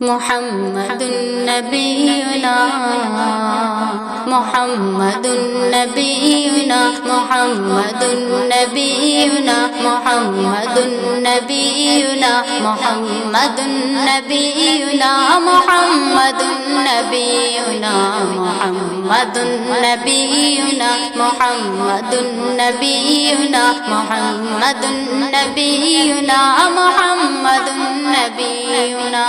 محمد نبینا محمد نبینا محمد نبینا محمد نبینا محمد نبینا محمد نبینا محمد نبینا محمد نبینا محمد نبینا محمد نبینا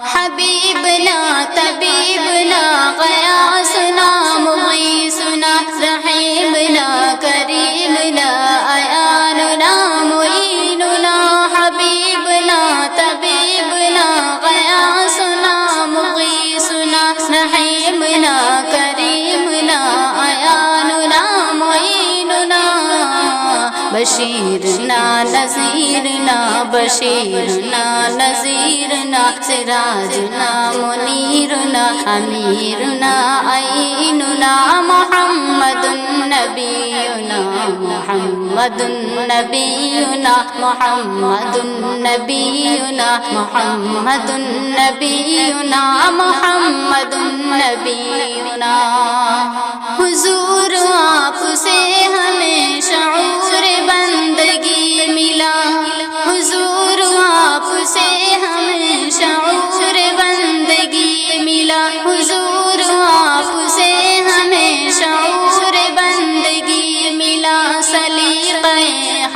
حبیبنا طبیبنا غیاثنا مغیثنا رحیمنا کریمنا ایاننا معیننا حبیبنا طبیبنا غیاثنا مغیثنا رحیمنا کریمنا ایاننا معیننا بشیرنا نذیرنا بشیرنا نذیرنا سراجنا منیرنا امیرنا عیننا محمد نبینا محمد نبینا محمد نبینا محمد نبینا محمد نبینا حضور آپ سے ہمیں شعور بندگی ملا حضور آپ سے ہمیں شعور بندگی ملا حضور آپ سے ہمیں شعور بندگی ملا سلیقہ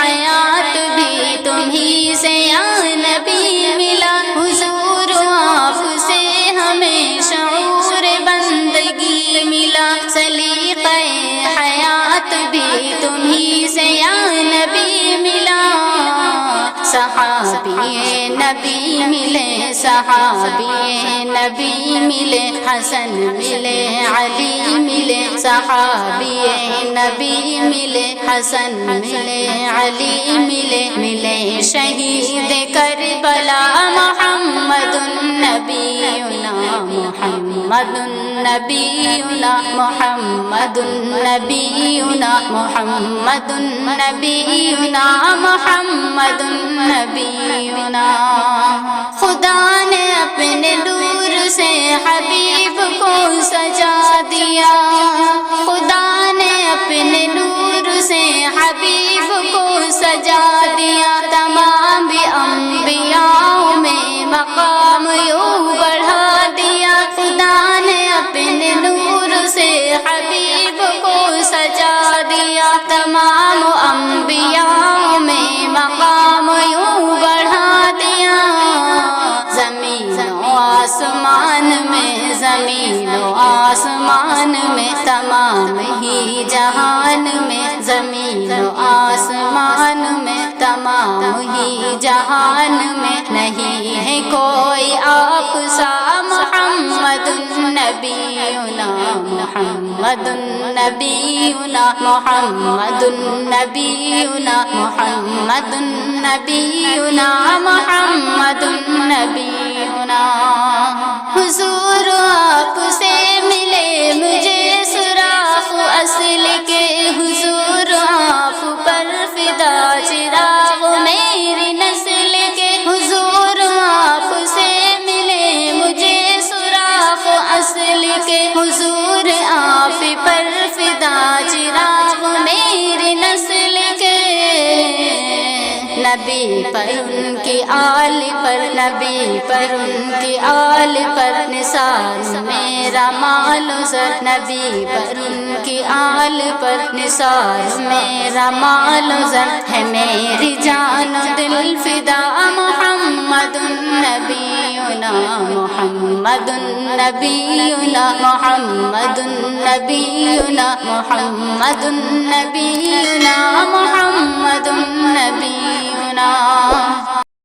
حیات بھی تمہیں سے یا نبی ملا حضور آپ سے ہمیں شعور بندگی ملا سلیقہ حیات بھی تمہیں سے یا نبی ملا صحابی نبی ملے صحابی نبی ملے حسن ملے علی ملے صحابی نبی ملے حسن ملے علی ملے ملے شہید کربلا محمد نبینا محمد نبینا محمد نبینا محمد نبینا محمد نبینا خدا نے اپنے نور سے حبیب کو سجا دیا خدا نے اپنے نور سے حبیب کو سجا دیا تمام انبیاء میں مقام یوں بڑھا دیا خدا نے اپنے نور سے حبیب کو سجا دیا تمام انبیاء میں مقام یوں بڑھا دیا زمین و آسمان میں زمین و آسمان میں تمام ہی جہان میں زمین و آسمان میں تمام ہی جہان میں نہیں ہے کوئی آپ سا محمد نبینا محمد نبینا محمد نبینا محمد نبینا محمد نبینا حضور آپ سے ملے مجھے سراغ اصل کے حضور آپ پر فدا چراغ میری نسل کے حضور آپ سے ملے مجھے سراغ اصل کے حضور آپ پر فدا چراغ میری نسل کے نبی پر ان کی آل پر نبی پر ان کی آل پر نثار میرا مال و زر نبی پر ان کی آل پر نثار میرا مال و زر ہے میری جان و دل فدا محمد نبینا محمد نبینا محمد نبینا محمد نبینا محمد نبینا